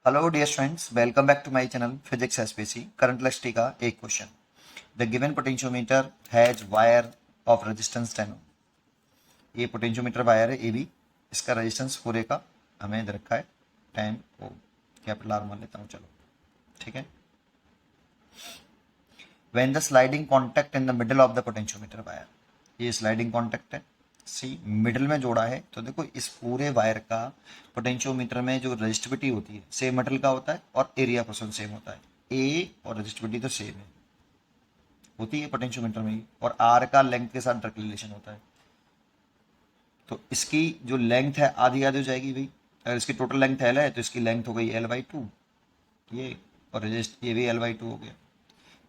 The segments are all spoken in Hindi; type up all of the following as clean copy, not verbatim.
Hello dear students, welcome back to my channel Physics SPC. Current LST का एक question. The given potentiometer has wire of resistance 10 ohm. ये पोटेंशियोमीटर वायर है AB, इसका रेजिस्टेंस पूरे का हमें दे रखा है 10 ओम. कैपिटल आर मान लेता हूँ, चलो ठीक है. When the sliding contact in the middle of the potentiometer wire, ये स्लाइडिंग कॉन्टैक्ट है सी मिडिल में जोड़ा है. तो देखो इस पूरे वायर का पोटेंशियोमीटर में जो रेजिस्टिविटी होती है सेम मेटल का होता है और एरिया परसेंट सेम होता है. ए और रेजिस्टिविटी तो सेम है होती है पोटेंशियोमीटर में ही, और आर का लेंथ के साथ डायरेक्ट रिलेशन होता है. तो इसकी जो लेंथ है आधी आधी हो जाएगी भाई. अगर इसकी टोटल लेंथ एल है तो इसकी लेंथ हो गई L/2 ये, और ये भी L/2 हो गया.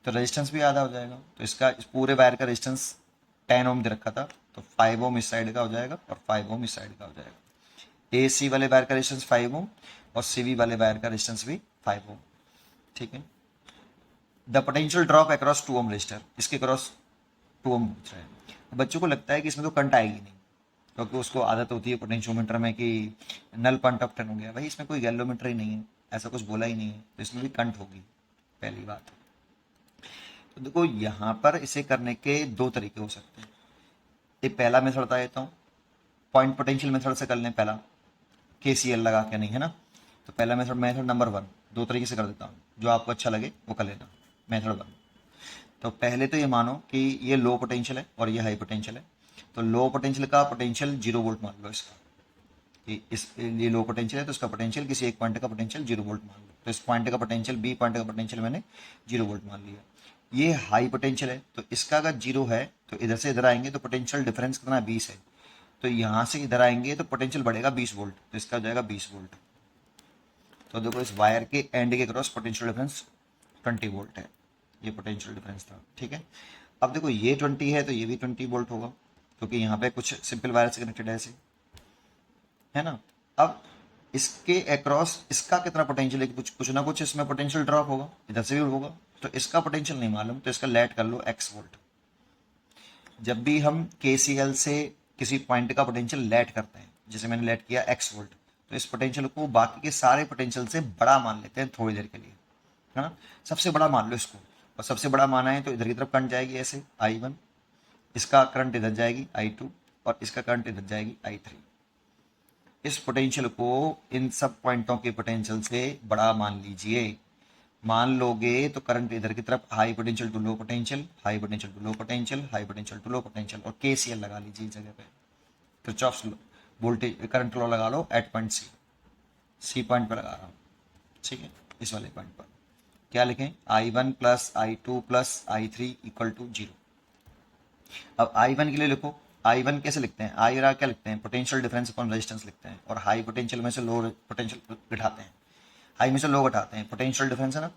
तो रेजिस्टेंस भी आधा हो जाएगा. तो इसका इस पूरे वायर का रेजिस्टेंस 10 ओम दे रखा था, तो 5 ओम इस साइड का हो जाएगा और 5 ओम इस साइड का हो जाएगा. AC वाले वायर का रेजिस्टेंस 5 ओम और CV वाले वायर का रेजिस्टेंस भी 5 ओम. ठीक है. The potential drop across 2 ohm resistor, इसके क्रॉस 2 ओम पूछ रहा है. बच्चों को लगता है कि इसमें तो करंट आएगी नहीं, क्योंकि उसको आदत होती है पोटेंशियोमीटर में कि नल पॉइंट ऑफ टर्न हो गया. भाई इसमें कोई गैल्वोमीटर ही नहीं है, ऐसा कुछ बोला ही नहीं है, तो इसमें भी करंट होगी, पहली बात. तो देखो यहाँ पर इसे करने के दो तरीके हो सकते हैं. एक पहला मेथड बता देता हूँ, पॉइंट पोटेंशियल मेथड से कर लें पहला, KCL लगा के नहीं है ना. तो पहला मेथड नंबर 1, दो तरीके से कर देता हूँ, जो आपको अच्छा लगे वो कर लेना. मेथड 1, तो पहले तो ये मानो कि ये लो पोटेंशियल है और ये हाई पोटेंशियल है. तो लो पोटेंशियल का पोटेंशियल 0 वोल्ट मान लो इसका, कि ये लो पोटेंशियल है तो इसका पोटेंशियल किसी एक पॉइंट का पोटेंशियल 0 वोल्ट मान लो. तो इस पॉइंट का पोटेंशियल बी पॉइंट का पोटेंशियल मैंने 0 वोल्ट मान लिया. ये हाई पोटेंशियल है, तो इसका अगर 0 है तो इधर से इधर आएंगे तो पोटेंशियल डिफरेंस कितना 20 है. तो यहाँ से इधर आएंगे तो पोटेंशियल बढ़ेगा 20 वोल्ट, तो इसका हो जाएगा 20 वोल्ट. तो देखो इस वायर के एंड के क्रॉस पोटेंशियल डिफरेंस 20 वोल्ट है. ये पोटेंशियल डिफरेंस था. ठीक है. अब देखो ये 20 है तो ये भी 20 वोल्ट होगा, क्योंकि यहाँ पे कुछ सिंपल वायर से कनेक्टेड है ऐसे, है ना. अब इसके अक्रॉस इसका कितना पोटेंशियल है, कुछ कुछ ना कुछ इसमें पोटेंशियल ड्रॉप होगा, इधर से भी होगा. तो इसका पोटेंशियल नहीं मालूम, तो इसका लेट कर लो x वोल्ट. जब भी हम KCL से किसी पॉइंट का पोटेंशियल लेट करते हैं, जैसे मैंने लेट किया x वोल्ट, तो इस पोटेंशियल को बाकी के सारे पोटेंशियल से बड़ा मान लेते हैं थोड़ी देर के लिए, है ना. सबसे बड़ा मान लो इसको, और सबसे बड़ा माना है तो इधर की तरफ करंट जाएगी ऐसे I1, इसका करंट इधर जाएगी I2, और इसका करंट इधर जाएगी I3. इस पोटेंशियल को इन सब पॉइंटों के पोटेंशियल से बड़ा मान लीजिए. मान लोगे तो करंट इधर की तरफ high potential to low potential, high potential to low potential, high potential to low potential, और KCL लगा लीजिए इस जगह पे. किरचॉफ्स वोल्टेज करंट लॉ लगा लो एट पॉइंट सी पॉइंट पर लगा रहा हूँ. ठीक है. इस वाले पॉइंट पर क्या लिखें, I1 plus I2 plus I3 equal to 0. अब I1 के लिए लिखो, I1 कैसे लिखते हैं, आई क्या लिखते हैं, पोटेंशियल डिफरेंस अपॉन रेजिस्टेंस लिखते हैं, और हाई पोटेंशियल में से लो पोटेंशियल घटाते हैं, हाई में से लो घटाते हैं, पोटेंशियल डिफरेंस है ना.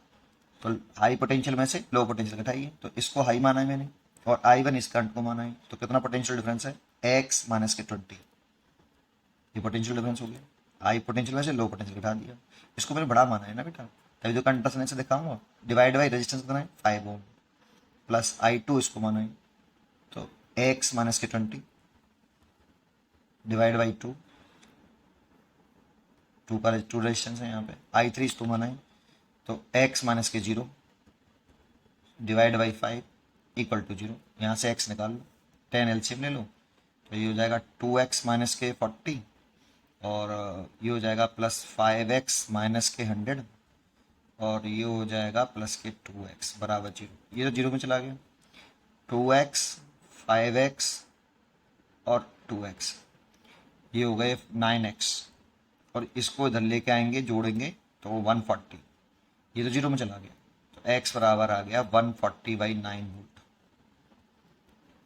तो हाई पोटेंशियल में से लो पोटेंशियल घटाइए, तो इसको हाई माना है मैंने, और I1 इस करंट को माना है. तो कितना पोटेंशियल डिफरेंस है, x माइनस के 20. ये पोटेंशियल डिफरेंस हो गया. हाई पोटेंशियल में से लो पोटेंशियल घटा दिया, इसको मैंने बड़ा माना है ना बेटा, तभी तो करंट से दिखाऊंगा. डिवाइड बाई रेजिस्टेंस कितना है 5 ओम, प्लस I2 इसको माना है, तो x माइनस के 20 डिवाइड बाई 2 का 2 रेजिस्टेंस है यहाँ पे. I3 इसको माना है, तो x माइनस के 0 डिवाइड बाई 5 इक्वल टू 0. यहाँ से x निकाल लो, 10 एलसीएम ले लो, तो ये हो जाएगा 2x माइनस के 40, और ये हो जाएगा प्लस 5x माइनस के 100, और ये हो जाएगा प्लस के 2x बराबर 0. ये तो 0 में चला गया. 2x 5x और 2x, ये हो गए 9x, और इसको इधर लेके आएंगे जोड़ेंगे तो 140. ये तो 0 में चला गया, तो x बराबर आ गया 140/9 वोल्ट.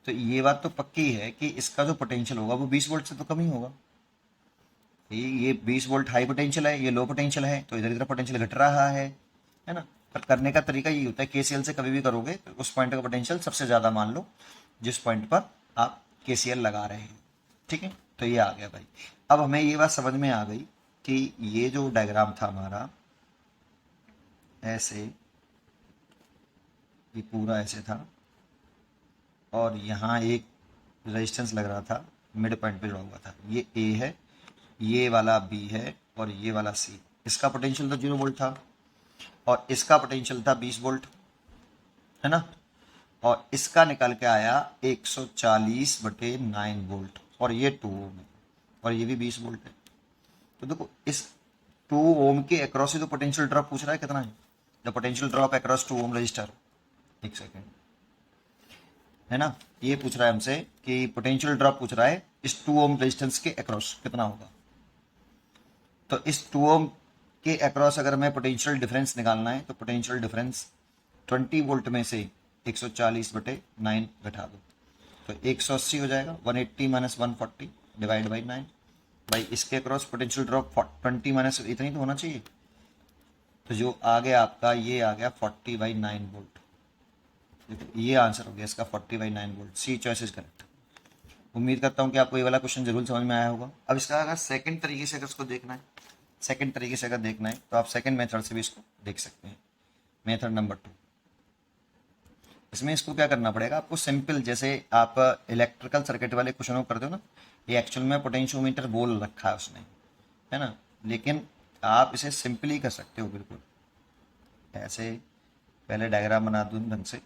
तो ये बात तो पक्की है कि इसका जो पोटेंशियल होगा वो 20 वोल्ट से तो कम ही होगा. ये 20 वोल्ट हाई पोटेंशियल है, ये लो पोटेंशियल है, तो इधर इधर पोटेंशियल घट रहा है ना. पर करने का तरीका ये होता है, KCL से कभी भी करोगे तो उस पॉइंट का पोटेंशियल सबसे ज़्यादा मान लो जिस पॉइंट पर आप KCL लगा रहे हैं. ठीक है. तो ये आ गया भाई. अब हमें ये बात समझ में आ गई कि ये जो डायग्राम था हमारा ऐसे, ये पूरा ऐसे था, और यहाँ एक रेजिस्टेंस लग रहा था, मिड पॉइंट पे जुड़ा हुआ था. ये A है, ये वाला B है, और ये वाला C. इसका पोटेंशियल तो 0 वोल्ट था और इसका पोटेंशियल था 20 वोल्ट, है ना, और इसका निकल के आया 140/9 वोल्ट, और ये 2 ओम है और ये भी 20 वोल्ट है। तो देखो इस 2 ओम के अक्रॉस ही तो पोटेंशियल ड्रॉप पूछ रहा है कितना है, the potential drop across 2 ohm resistor. एक सेकेंड, है ना, ये पूछ रहा है हमसे कि पोटेंशियल ड्रॉप पूछ रहा है इस 2 ओम रेजिस्टेंस के अक्रॉस कितना होगा। तो इस 2 ओम के अक्रॉस अगर हमें पोटेंशियल डिफरेंस निकालना है तो पोटेंशियल डिफरेंस 20 वोल्ट में से 140/9 घटा दो तो 180 हो जाएगा। 180 माइनस 140 डिवाइड बाई 9। भाई इसके अक्रॉस पोटेंशियल ड्रॉप 20 माइनस इतनी तो होना चाहिए, तो जो आ गया आपका ये आ गया 40/9 वोल्ट। देखो ये आंसर हो गया इसका 40/9 volt. C choice is correct. उम्मीद करता हूँ कि आपको ये वाला क्वेश्चन जरूर समझ में आया होगा। अब इसका अगर सेकंड तरीके से अगर इसको देखना है, सेकंड तरीके से अगर देखना है तो आप सेकंड मेथड से भी इसको देख सकते हैं। मेथड नंबर 2, इसमें इसको क्या करना पड़ेगा आपको, सिंपल जैसे आप इलेक्ट्रिकल सर्किट वाले क्वेश्चनों को करते हो ना, ये एक्चुअल में पोटेंशियोमीटर बोल रखा है उसने, है ना, लेकिन आप इसे सिंपली कर सकते हो बिल्कुल ऐसे। पहले डायग्राम बना दूँ ढंग से,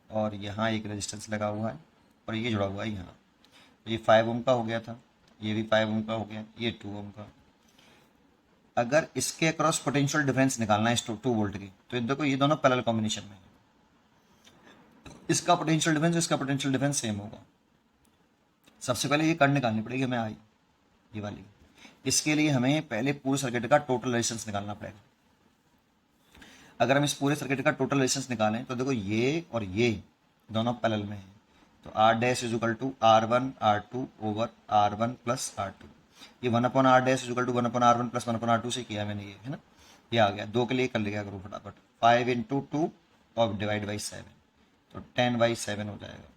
और यहाँ एक रेजिस्टेंस लगा हुआ है और ये जुड़ा हुआ है यहाँ, ये 5 ओम का हो गया था, ये भी 5 ओम का हो गया, ये 2 ओम का। अगर इसके अक्रॉस पोटेंशियल डिफरेंस निकालना है 2 वोल्ट की, तो देखो ये दोनों पैरेलल कॉम्बिनेशन में है, इसका पोटेंशियल डिफरेंस इसका पोटेंशियल डिफरेंस सेम होगा। सबसे पहले ये करंट निकालनी पड़ेगी हमें आई, ये वाली। इसके लिए हमें पहले पूरे सर्किट का टोटल रेजिस्टेंस निकालना पड़ेगा। अगर हम इस पूरे सर्किट का टोटल रेजिस्टेंस निकालें तो देखो ये और ये दोनों पैरेलल में है, तो R dash is equal to R1 R2 over R1 plus R2। ये 1/R dash is equal to 1/R1 plus 1/R2 से किया मैंने, ये है ना, ये आ गया। 2 के लिए कर लिया करो फटाफट, 5 × 2 और डिवाइड बाई 7, तो 10/7 हो जाएगा।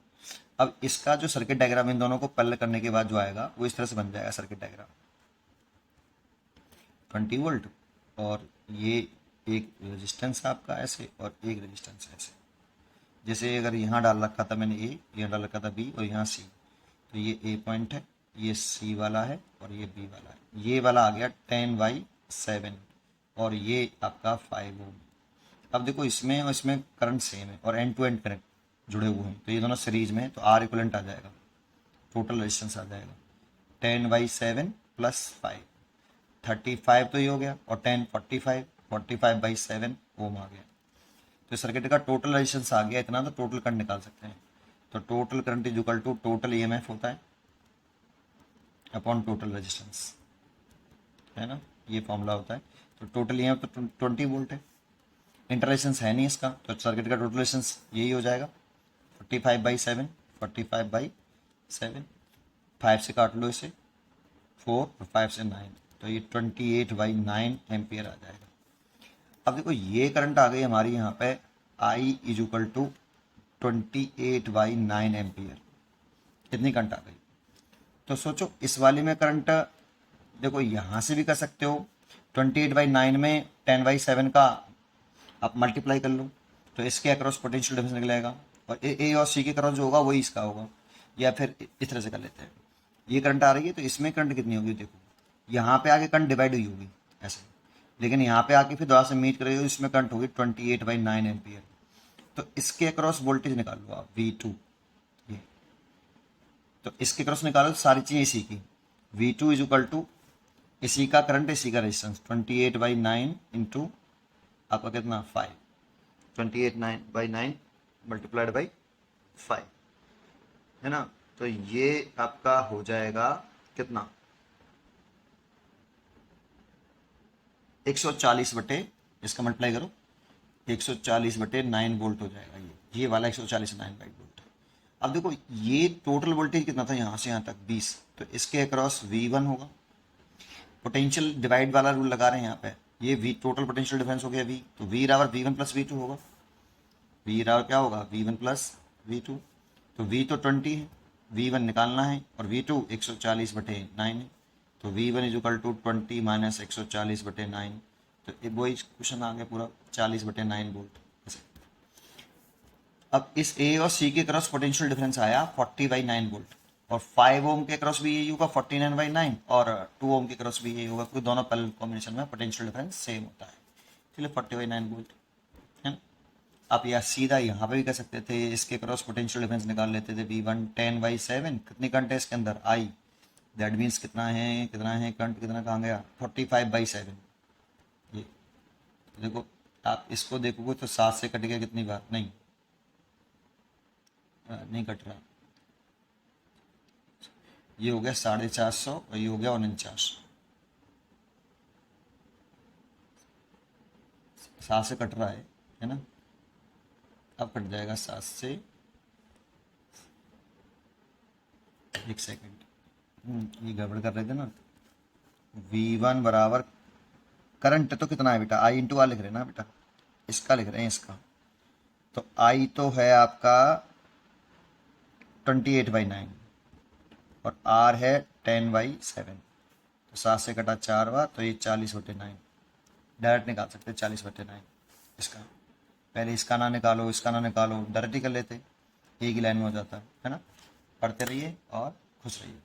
अब इसका जो सर्किट डायग्राम इन दोनों को पैरेलल करने के बाद जो आएगा वो इस तरह से बन जाएगा सर्किट डायग्राम। 20 वोल्ट और ये एक रेजिस्टेंस आपका ऐसे और एक रेजिस्टेंस ऐसे। जैसे अगर यहाँ डाल रखा था मैंने ए, यहाँ डाल रखा था बी और यहाँ सी, तो ये ए पॉइंट है, ये सी वाला है और ये बी वाला है। ये वाला आ गया 10/7 और ये आपका 5 ओम। अब देखो इसमें और इसमें करंट सेम है और एंड टू एंड कनेक्ट जुड़े हुए हैं, तो ये दोनों सीरीज में है, तो आर इक्वलेंट आ जाएगा, टोटल रेजिस्टेंस आ जाएगा 10/7 प्लस 5, 35 तो ये हो गया, और 10 45/7 ओम आ गया। तो सर्किट का टोटल रेजिस्टेंस आ गया इतना, तो टोटल करंट निकाल सकते हैं। तो total current is equal to total EMF होता है अपॉन टोटल रेजिस्टेंस, है ना, ये फॉर्मूला होता है। तो टोटल ईएमएफ तो 20 वोल्ट है, इंटर रेजिस्टेंस है नहीं इसका, तो सर्किट का टोटल रेजिस्टेंस यही हो जाएगा 45/7, 45/7, 5 से काट लो इसे 4 और 5 से 9, तो ये 28/9 एम्पियर आ जाएगा। अब देखो ये करंट आ गई हमारी यहाँ पे I is equal to 28/9 ampere, कितनी करंट आ गई। तो सोचो इस वाले में करंट देखो यहाँ से भी कर सकते हो, 28/9 में 10/7 का आप मल्टीप्लाई कर लो, तो इसके अक्रॉस पोटेंशियल डिफरेंस निकलेगा, और ए और सी के अक्रॉस जो होगा वही इसका होगा। या फिर इस तरह से कर लेते हैं, ये करंट आ रही है तो इसमें करंट कितनी होगी, देखो यहाँ पे आके करंट डिवाइड हुई होगी ऐसे, लेकिन यहाँ पे आके फिर दोबारा से मीट करेगी, इसमें करंट होगी 28/9 एम्पियर। तो इसके अक्रॉस वोल्टेज निकालो आप V2, ये तो इसके अक्रॉस निकालो सारी चीज़ें इसी की। V2 इज इक्वल टू इसी का करंट इसी का रेजिस्टेंस 28/9 इंटू आपका कितना 5, 28/9 मल्टीप्लाइड बाई 5, है ना, तो ये आपका हो जाएगा कितना 140 बटे, इसका मल्टीप्लाई करो 140/9 वोल्ट हो जाएगा, ये वाला 140/9 वोल्ट। अब देखो ये टोटल वोल्टेज कितना था यहाँ से यहाँ तक 20, तो इसके अक्रॉस V1 होगा। पोटेंशियल डिवाइड वाला रूल लगा रहे हैं यहाँ पे, ये V टोटल पोटेंशियल डिफरेंस हो गया V, तो V बराबर V1 प्लस V2 होगा। V बराबर क्या होगा V1 प्लस V2, तो V तो 20 है, V1 निकालना है, और V2 140/9 है, तो V1 is equal to 20 minus 140/9, तो वही क्वेश्चन आ गया पूरा 40/9 वोल्ट। अब इस ए और सी के क्रॉस पोटेंशियल डिफरेंस आया 40/9 वोल्ट, और 5 ओम के क्रॉस भी यही होगा 49/9, और 2 ओम के क्रॉस भी यही होगा, क्योंकि दोनों पैरेलल कॉम्बिनेशन में पोटेंशियल डिफरेंस सेम होता है। चलिए 40/9 वोल्ट है ना। आप यह सीधा यहाँ पे भी कर सकते थे, इसके क्रॉस पोटेंशियल डिफरेंस निकाल लेते थे V1 10/7, कितनी करंट है इसके अंदर I, दैट मीन्स कितना है करंट, कितना कहाँ गया 45/7। ये देखो, आप इसको देखोगे तो 7 से कट गया कितनी बार, नहीं नहीं कट रहा, ये हो गया 450 और ये हो गया 49, 7 से कट रहा है ना। अब कट जाएगा 7 से, एक सेकंड, ये गड़बड़ कर रहे थे ना। V1 बराबर करंट तो कितना है बेटा, I इंटू आर लिख रहे हैं ना बेटा, इसका लिख रहे हैं इसका, तो I तो है आपका 28/9 और R है 10/7, तो 7 से कटा 4 बार, तो ये 40/9 डायरेक्ट निकाल सकते हैं 40/9 इसका। पहले इसका ना निकालो, इसका ना निकालो, डायरेक्ट ही कर लेते, एक ही लाइन में हो जाता है ना। पढ़ते रहिए और खुश रहिए।